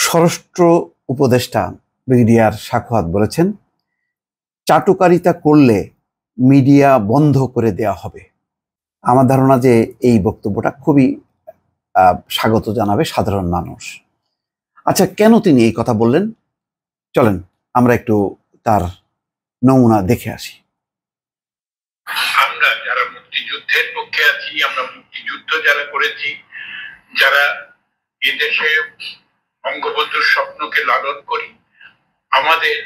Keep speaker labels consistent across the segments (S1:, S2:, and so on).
S1: স্বরাষ্ট্র উপদেষ্টা ব্রিগেডিয়ার সাখাওয়াত বলেছেন, চাটুকারিতা করলে মিডিয়া বন্ধ করে দেওয়া হবে। আমার ধারণা যে এই বক্তব্যটা খুবই স্বাগত জানাবে সাধারণ মানুষ। আচ্ছা, কেন তিনি এই কথা বললেন, চলেন আমরা একটু তার নমুনা দেখে আসি।
S2: আমরা যারা মুক্তিযুদ্ধের পক্ষে আছি, আমরা মুক্তিযুদ্ধ যারা করেছি, যারা এদেশে বঙ্গবন্ধুর স্বপ্নকে লালন করি, আমাদের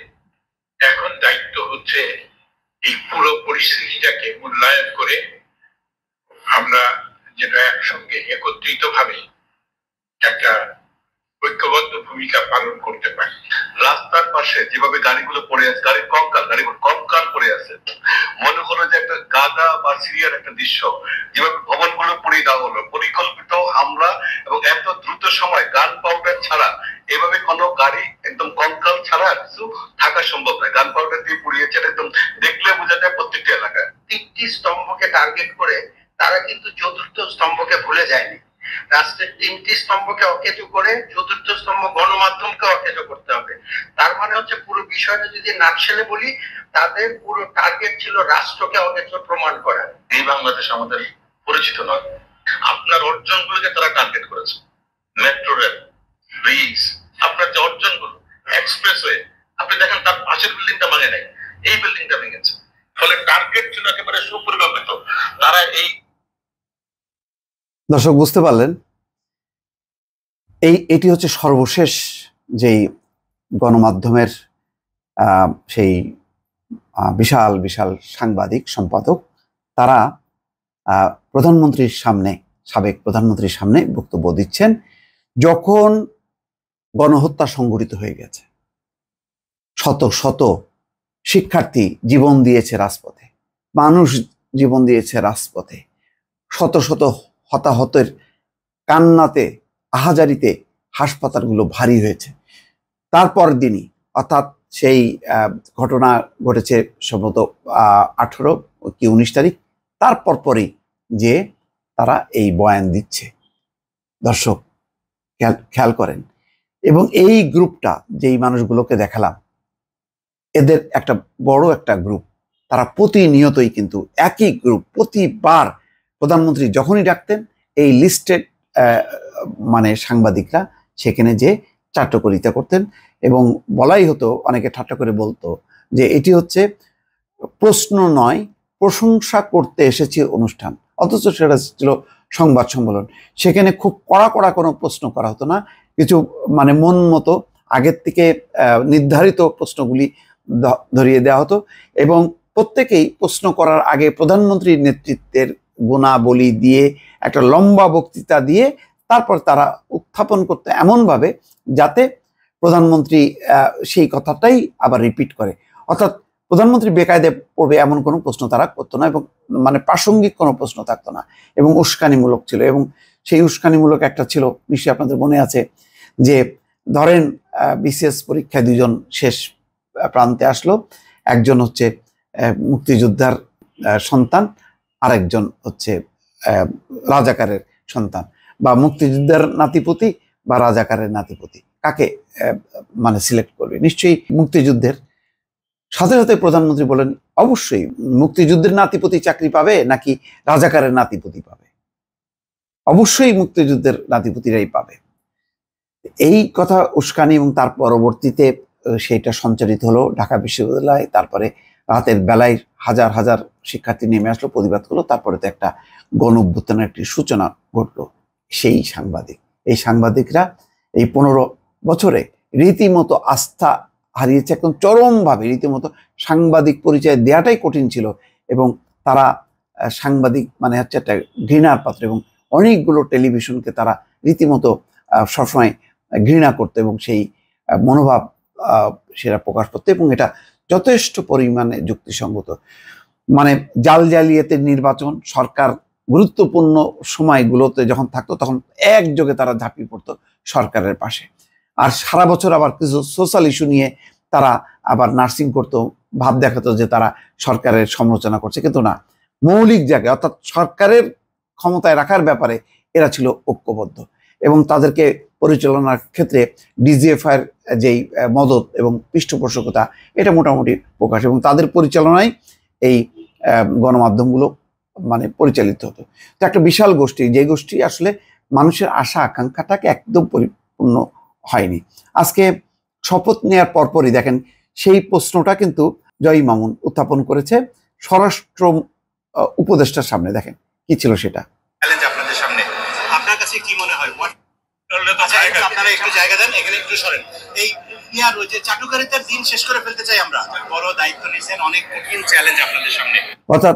S2: এখন দায়িত্ব হচ্ছে এই পুরো পরিস্থিতিটাকে মূল্যায়ন করে আমরা যেন একসঙ্গে একত্রিত ভাবে একটা ঐক্যবদ্ধ ভূমিকা পালন করতে পারি। রাস্তার পাশে যেভাবে গাড়িগুলো পড়ে আছে, গাড়ির কঙ্কাল পড়ে আছে, মনে হলো যে একটা গাদা বা সিরিয়ার একটা দৃশ্য, যেভাবে ভবনগুলো পুড়িয়ে দেওয়া হলো, পরিকল্পিত হামলা, এবং এত দ্রুত সময় গান পাউডার ছাড়া এভাবে কোনো গাড়ি একদম কঙ্কাল ছাড়া কিছু থাকা সম্ভব নয়। গান পাউডার দিয়ে পুড়িয়েছে, একদম দেখলে বোঝা যায় প্রত্যেকটি এলাকায়। তিনটি স্তম্ভকে টার্গেট করে তারা কিন্তু চতুর্থ স্তম্ভকে ভুলে যায়নি। রাষ্ট্রের তিনটি স্তম্ভকে অকেজো করে চতুর্থ স্তম্ভ গণমাধ্যমকে অকেজো করতে হবে। তার মানে হচ্ছে পুরো বিষয়টা যদি নাটশেলে বলি, তাদের পুরো টার্গেট ছিল রাষ্ট্রকে অকেজো প্রমাণ করা। এই বাংলাদেশ আমাদের পরিচিত নয়। আপনার অর্জনগুলোকে তারা টার্গেট করেছে। মেট্রো রেল, ব্রিজ, আপনার যে অর্জনগুলো, এক্সপ্রেসওয়ে, আপনি দেখেন তার পাশের বিল্ডিংটা ভাঙে নাই, এই বিল্ডিংটা ভেঙেছে। ফলে টার্গেট ছিল একেবারে সুপরিকল্পিত। তারা এই
S1: দর্শক বুঝতে পারলেন, এটি হচ্ছে সর্বশেষ যেই গণমাধ্যমের সেই বিশাল বিশাল সাংবাদিক সম্পাদক, তারা প্রধানমন্ত্রীর সামনে, সাবেক প্রধানমন্ত্রীর সামনে বক্তব্য দিচ্ছেন যখন গণহত্যা সংঘটিত হয়ে গেছে। শত শত শিক্ষার্থী জীবন দিয়েছে রাজপথে, মানুষ জীবন দিয়েছে রাজপথে, শত শত হতাহতের কান্নাতে, আহাজারিতে হাসপাতালগুলো ভারী হয়েছে। তারপর দিনই, অর্থাৎ সেই ঘটনা ঘটেছে সম্ভবত 18 কি 19 তারিখ, তারপর পরই যে তারা এই বয়ান দিচ্ছে। দর্শক খেয়াল করেন, এবং এই গ্রুপটা যেই মানুষগুলোকে দেখালাম, এদের একটা বড় একটা গ্রুপ, তারা প্রতিনিয়তই কিন্তু একই গ্রুপ, প্রতিবার প্রধানমন্ত্রী যখনই ডাকতেন এই লিস্টেড মানে সাংবাদিকরা সেখানে যে চাটুকারিতা করতেন, এবং বলাই হতো, অনেকে ঠাট্টা করে বলতো যে এটি হচ্ছে প্রশ্ন নয়, প্রশংসা করতে এসেছি অনুষ্ঠান, অথচ সেটা ছিল সংবাদ সম্মেলন। সেখানে খুব কড়া কড়া কোনো প্রশ্ন করা হতো না, কিছু মানে মন মতো আগের থেকে নির্ধারিত প্রশ্নগুলি ধরিয়ে দেওয়া হতো, এবং প্রত্যেকেই প্রশ্ন করার আগে প্রধানমন্ত্রীর নেতৃত্বের গুণাবলী দিয়ে একটা লম্বা বক্তৃতা দিয়ে তারপর তারা উত্থাপন করতে এমনভাবে যাতে প্রধানমন্ত্রী সেই কথাটাই আবার রিপিট করে। অর্থাৎ প্রধানমন্ত্রী বেকায়দে পড়বে এমন কোনো প্রশ্ন তারা করতো না, এবং মানে প্রাসঙ্গিক কোনো প্রশ্ন থাকতো না, এবং উস্কানিমূলক ছিল। এবং সেই উস্কানিমূলক একটা ছিল, নিশ্চয়ই আপনাদের মনে আছে, যে ধরেন বিসিএস পরীক্ষায় দুজন শেষ প্রান্তে আসলো, একজন হচ্ছে মুক্তিযোদ্ধার সন্তান, আরেকজন হচ্ছে রাজাকারের সন্তান, বা মুক্তিযোদ্ধার নাতিপুতি বা রাজাকারের নাতিপুতি, কাকে মানে সিলেক্ট করবে? নিশ্চয়ই মুক্তিযুদ্ধের। সাথে সাথে প্রধানমন্ত্রী বলেন, অবশ্যই মুক্তিযুদ্ধের নাতিপুতি চাকরি পাবে নাকি রাজাকারের নাতিপুতি পাবে? অবশ্যই মুক্তিযুদ্ধের নাতিপুতিরাই পাবে। এই কথা উস্কানি, এবং তার পরবর্তীতে সেইটা সঞ্চারিত হলো ঢাকা বিশ্ববিদ্যালয়ে। তারপরে রাতের বেলায় হাজার হাজার শিক্ষার্থী নেমে আসলো, প্রতিবাদ করলো, তারপরে তো একটা গণঅভ্যুত্থানের একটি সূচনা ঘটলো। সেই সাংবাদিকরা এই 15 বছরে রীতিমতো আস্থা হারিয়েছে, একদম চরমভাবে। রীতিমতো সাংবাদিক পরিচয় দেওয়াটাই কঠিন ছিল, এবং তারা সাংবাদিক মানে হচ্ছে একটা ঘৃণার পাত্র, এবং অনেকগুলো টেলিভিশনকে তারা রীতিমতো সবসময় ঘৃণা করতো, এবং সেই মনোভাব সেটা প্রকাশ করতো, এবং এটা যথেষ্ট পরিমাণে যুক্তিসঙ্গত। মানে জালিয়াতের নির্বাচন, সরকার গুরুত্বপূর্ণ সময়গুলোতে যখন থাকতো তখন একযোগে তারা ঝাঁপিয়ে পড়তো সরকারের পাশে। আর সারা বছর আবার কিছু সোশ্যাল ইস্যু নিয়ে তারা আবার নার্সিং করতো, ভাব দেখাতো যে তারা সরকারের সমালোচনা করছে, কিন্তু না, মৌলিক জায়গায় অর্থাৎ সরকারের ক্ষমতায় রাখার ব্যাপারে এরা ছিল ঐক্যবদ্ধ, এবং তাদেরকে পরিচালনার ক্ষেত্রে ডিজিএফআই এর যেই মদত এবং পৃষ্ঠপোষকতা এটা মোটামুটি প্রকাশ, এবং তাদের পরিচালনায় এই গণমাধ্যমগুলো মানে পরিচালিত হতো। তো একটা বিশাল গোষ্ঠী, যে গোষ্ঠী আসলে মানুষের আশা আকাঙ্ক্ষাটাকে একদম পরিপূর্ণ হয়নি। আজকে শপথ নেওয়ার পরপরই দেখেন সেই প্রশ্নটা কিন্তু জয় মামুন উত্থাপন করেছে স্বরাষ্ট্র উপদেষ্টার সামনে। দেখেন কি ছিল সেটা।
S3: আপনাদের সামনে আপনার কাছে কি মনে হয়? আপনারা একটু জায়গা দেন, এখানে একটু সরেন। এই ইয়ার ওই যে চাটুকারিতার দিন শেষ করে ফেলতে চাই আমরা, বড় দায়িত্ব নিয়েছেন, অনেক কঠিন চ্যালেঞ্জ আপনাদের সামনে।
S1: অর্থাৎ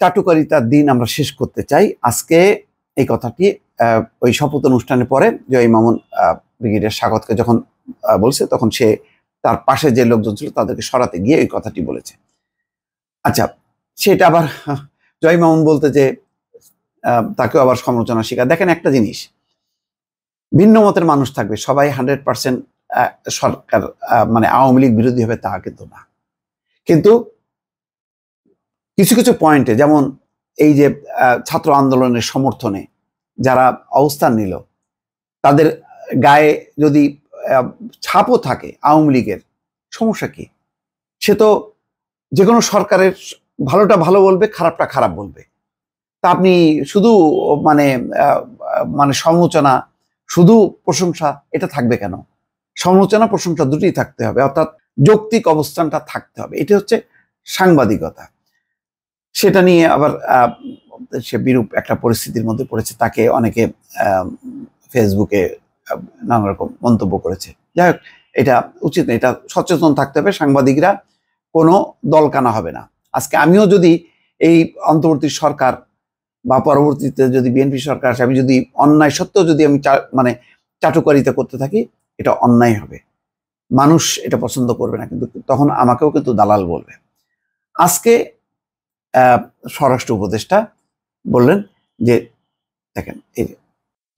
S1: চাটুকারিতার দিন আমরা শেষ করতে চাই। আজকে এই কথাটি ওই শপথ অনুষ্ঠানের পরে জয় মামুন ব্রিগেডিয়ার স্বাগতকে যখন বলছে, তখন সে তার পাশে যে লোকজন ছিল তাদেরকে সরাতে গিয়ে এই কথাটি বলেছে। আচ্ছা, সেটা আবার জয় মামুন বলতে যে তাকেও আবার সমালোচনা শিকার। দেখেন একটা জিনিস, ভিন্ন মতের মানুষ থাকবে, সবাই 100% সরকার মানে আওয়ামী লীগ বিরোধী হবে তা কিন্তু না। কিন্তু কিছু কিছু পয়েন্টে, যেমন এই যে ছাত্র আন্দোলনের সমর্থনে যারা অবস্থান নিল, তাদের গায়ে যদি ছাপও থাকে আওয়ামী লীগের, সমস্যা কি? সে তো যে কোনো সরকারের ভালোটা ভালো বলবে, খারাপটা খারাপ বলবে। তা আপনি শুধু মানে মানে সমালোচনা, শুধু প্রশংসা এটা থাকবে কেন? সমালোচনা প্রশংসা দুটোই থাকতে হবে, অর্থাৎ যৌক্তিক অবস্থানটা থাকতে হবে। এটা হচ্ছে সাংবাদিকতা। সেটা নিয়ে আবার সে বিরূপ একটা পরিস্থিতির মধ্যে পড়েছে, তাকে অনেকে ফেসবুকে নানা রকম মন্তব্য করেছে। যাই হোক, এটা উচিত না, এটা সচেতন থাকতে হবে। সাংবাদিকরা কোনো দলকানা হবে না। আজকে আমিও যদি এই অন্তর্বর্তী সরকার বা পরবর্তীতে যদি বিএনপি সরকার আসে, আমি যদি অন্যায় সত্ত্বেও যদি আমি মানে চাটুকারিতা করতে থাকি, এটা অন্যায় হবে, মানুষ এটা পছন্দ করবে না, কিন্তু তখন আমাকেও কিন্তু দালাল বলবে। আজকে স্বরাষ্ট্র উপদেষ্টা বললেন যে দেখেন, এই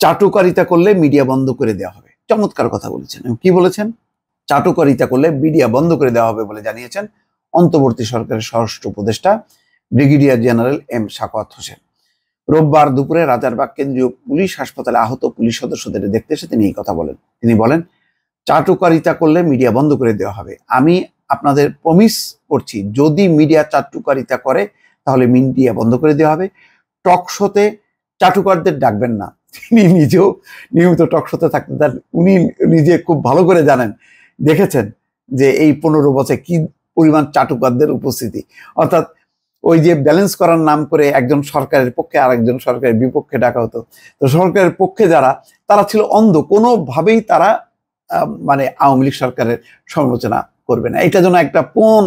S1: চাটুকারিতা করলে মিডিয়া বন্ধ করে দেওয়া হবে। চমৎকার কথা বলেছেন। কি বলেছেন? চাটুকারিতা করলে মিডিয়া বন্ধ করে দেওয়া হবে বলে জানিয়েছেন অন্তর্বর্তী সরকারের স্বরাষ্ট্র উপদেষ্টা brigadier general M Sakhawat Hossain. রোববার দুপুরে রাজারবাগ কেন্দ্রীয় পুলিশ হাসপাতালে আহত পুলিশ সদস্যদের দেখতে এসে তিনি এই কথা বলেন। তিনি বলেন, চাটুকারিতা করলে মিডিয়া বন্ধ করে দেওয়া হবে। আমি আপনাদের প্রমিস করছি, যদি মিডিয়া চাটুকারিতা করে তাহলে মিডিয়া বন্ধ করে দেওয়া হবে। টকশোতে চাটুকারদের ডাকবেন না। তিনি নিজেও নিয়মিত টকশোতে থাকতে, তার উনি নিজে খুব ভালো করে জানেন, দেখেছেন যে এই 15 বছরে কি পরিমাণ চাটুকারদের উপস্থিতি। অর্থাৎ ওই যে ব্যালেন্স করার নাম করে একজন সরকারের পক্ষে আর একজন সরকারের বিপক্ষে ডাকা হতো। তো সরকারের পক্ষে যারা, তারা ছিল অন্ধ, কোনোভাবেই তারা মানে আওয়ামী লীগ সরকারের সমালোচনা করবে না। এটা যেন একটা কোন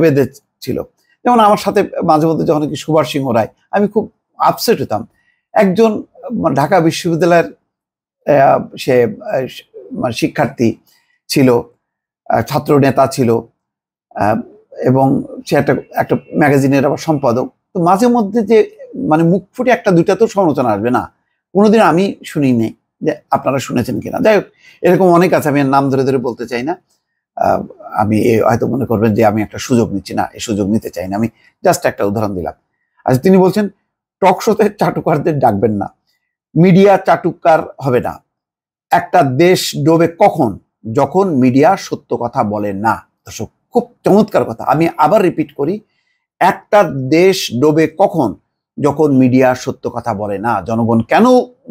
S1: বেঁধে ছিল। যেমন আমার সাথে মাঝে মধ্যে যখন কি সুভাষ সিংহ রায়, আমি খুব আপসেট হতাম। একজন ঢাকা বিশ্ববিদ্যালয়ের সে শিক্ষার্থী ছিল, ছাত্র নেতা ছিল, এবং সে একটা ম্যাগাজিনের আবার সম্পাদক। তো মাঝে মধ্যে যে মানে মুখ ফুটে একটা দুইটা তো সমালোচনা আসবে না, কোনোদিন আমি শুনিনি। যে আপনারা শুনেছেন কিনা, যাই হোক, এরকম অনেক আছে, আমি নাম ধরে ধরে বলতে চাই না। আমি হয়তো মনে করবেন যে আমি একটা সুযোগ নিচ্ছি, না, এই সুযোগ নিতে চাই না, আমি জাস্ট একটা উদাহরণ দিলাম। আচ্ছা, তিনি বলছেন টকশোতে চাটুকারদের ডাকবেন না, মিডিয়া চাটুকার হবে না। একটা দেশ ডোবে কখন? যখন মিডিয়া সত্য কথা বলে না। দর্শক, খুব চমৎকার কথা, আমি আবার রিপিট করি, একটা দেশ ডোবে কখন? যখন মিডিয়া সত্য কথা বলে না। জনগণ কেন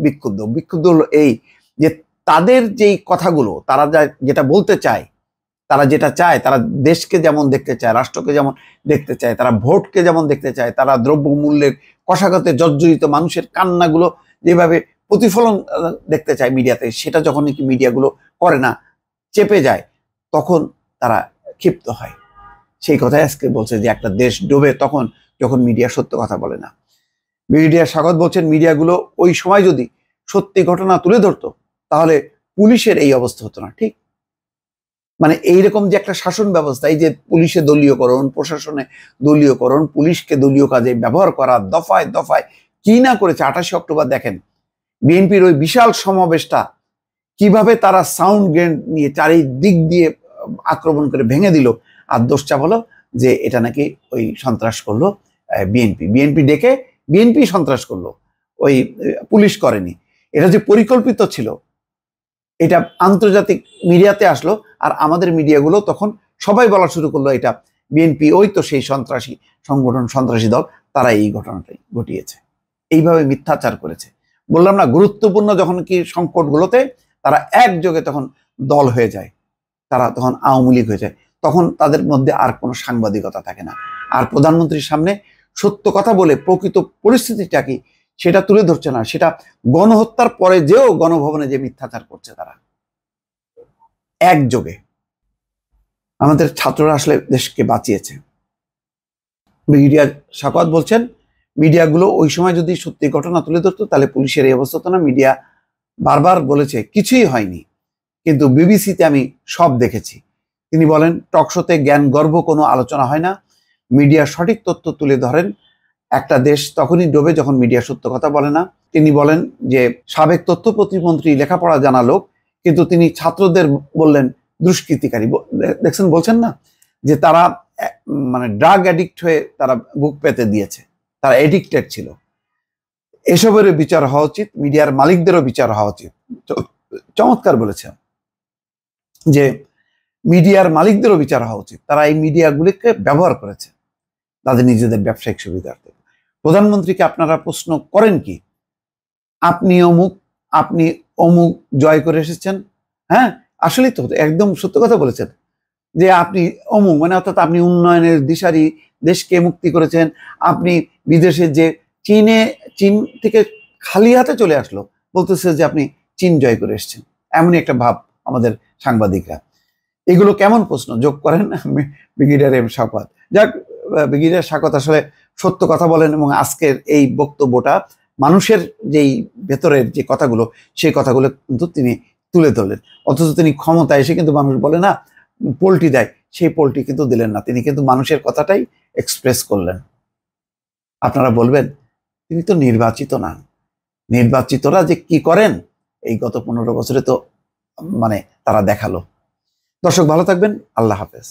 S1: বিক্ষুব্ধ? বিক্ষুব্ধ হলো এই যে তাদের যেই কথাগুলো, তারা যেটা বলতে চায়, তারা যেটা চায়, তারা দেশকে যেমন দেখতে চায়, রাষ্ট্রকে যেমন দেখতে চায়, তারা ভোটকে যেমন দেখতে চায়, তারা দ্রব্যমূল্যের কষাঘাতে জর্জরিত মানুষের কান্নাগুলো যেভাবে প্রতিফলন দেখতে চায় মিডিয়াতে, সেটা যখন নাকি মিডিয়াগুলো করে না, চেপে যায়, তখন তারা ক্ষিপ্ত হয়। সেই কথাই আজকে বলছে যে একটা দেশ ডোবে তখন যখন মিডিয়া সত্য কথা বলে না। ব্রিগেডিয়ার স্বাগত বলছেন, মিডিয়াগুলো ওই সময় যদি সত্যি ঘটনা তুলে ধরতো তাহলে পুলিশের এই অবস্থা হতো না। ঠিক মানে এইরকম যে একটা শাসন ব্যবস্থা, এই যে পুলিশে দলীয়করণ, প্রশাসনে দলীয়করণ, পুলিশকে দলীয় কাজে ব্যবহার করা, দফায় দফায় কি না করেছে। 28 অক্টোবর দেখেন বিএনপির ওই বিশাল সমাবেশটা কিভাবে তারা সাউন্ড গ্রেনেড নিয়ে চারিদিক দিয়ে আক্রমণ করে ভেঙে দিল, আর দোষটা বলো যে এটা নাকি ওই সন্ত্রাস করলো বিএনপি ডেকে বিএনপি সন্ত্রাস করলো, ওই পুলিশ করেনি। এটা যে পরিকল্পিত ছিল এটা আন্তর্জাতিক মিডিয়াতে আসলো, আর আমাদের মিডিয়াগুলো তখন সবাই বলা শুরু করলো এটা বিএনপি, ওই তো সেই সন্ত্রাসী সংগঠন, সন্ত্রাসী দল, তারা এই ঘটনাটাই ঘটিয়েছে। এইভাবে মিথ্যাচার করেছে। বললাম না, গুরুত্বপূর্ণ যখন কি সংকটগুলোতে তারা একযোগে তখন দল হয়ে যায়, তারা তখন আওয়ামী লীগ হয়ে যায়, তখন তাদের মধ্যে আর কোনো সাংবাদিকতা থাকে না। আর প্রধানমন্ত্রীর সামনে সত্য কথা বলে প্রকৃত পরিস্থিতিটা কি সেটা তুলে ধরছে না, সেটা গণহত্যার পরে যেও গণভবনে যে মিথ্যাচার করছে তারা একযোগে। আমাদের ছাত্ররা আসলে দেশকে বাঁচিয়েছে। ব্রিগেডিয়ার সাখাওয়াত বলছেন মিডিয়াগুলো ওই সময় যদি সত্যি ঘটনা তুলে ধরতো তাহলে পুলিশের এই অবস্থা হতো না। মিডিয়া বারবার বলেছে কিছুই হয়নি, কিন্তু বিবিসিতে আমি সব দেখেছি। তিনি বলেন টকশোতে জ্ঞান গর্ব কোনো আলোচনা হয় না, মিডিয়া সঠিক তথ্য তুলে ধরেন। একটা দেশ তখনই ডোবে যখন মিডিয়া সত্য কথা বলে না। তিনি বলেন যে সাবেক তথ্য প্রতিমন্ত্রী লেখাপড়া জানা লোক, কিন্তু তিনি ছাত্রদের বললেন দুষ্কৃতিকারী। দেখছেন, বলছেন না যে তারা মানে ড্রাগ অ্যাডিক্ট হয়ে তারা বুক পেতে দিয়েছে, তারা এডিক্টেড ছিল। এসবের বিচার হওয়া উচিত, মিডিয়ার মালিকদেরও বিচার হওয়া উচিত। চমৎকার বলেছেন যে মিডিয়ার মালিকদেরও বিচার হওয়া উচিত, তারা এই মিডিয়াগুলিকে ব্যবহার করেছে তাদের নিজেদের ব্যবসায়িক সুবিধার্থে। প্রধানমন্ত্রীকে আপনারা প্রশ্ন করেন কি, আপনি অমুক জয় করে এসেছেন? হ্যাঁ, আসলেই তো একদম সত্য কথা বলেছেন যে আপনি অমুক, মানে অর্থাৎ আপনি উন্নয়নের দিশারি, দেশকে মুক্তি করেছেন। আপনি বিদেশে যে চীন থেকে খালি হাতে চলে আসলো, বলতেছে যে আপনি চীন জয় করে এসেছেন, এমনই একটা ভাব আমাদের সাংবাদিকরা। এগুলো কেমন প্রশ্ন যোগ করেন ব্রিগেডিয়ার সাখাওয়াত। যাক, ব্রিগেডিয়ার সাখাওয়াত আসলে সত্য কথা বলেন, এবং আজকের এই বক্তব্যটা মানুষের যেই ভেতরের যে কথাগুলো, সেই কথাগুলো কিন্তু তিনি তুলে ধরলেন। অথচ তিনি ক্ষমতায় এসে কিন্তু মানুষ বলে না পোল্টি দেয়, সেই পোল্টি কিন্তু দিলেন না, তিনি কিন্তু মানুষের কথাটাই এক্সপ্রেস করলেন। আপনারা বলবেন তিনি তো নির্বাচিত না, নির্বাচিতরা যে কি করেন এই গত 15 বছরে তো মানে তারা দেখালো। দর্শক ভালো থাকবেন, আল্লাহ হাফেজ।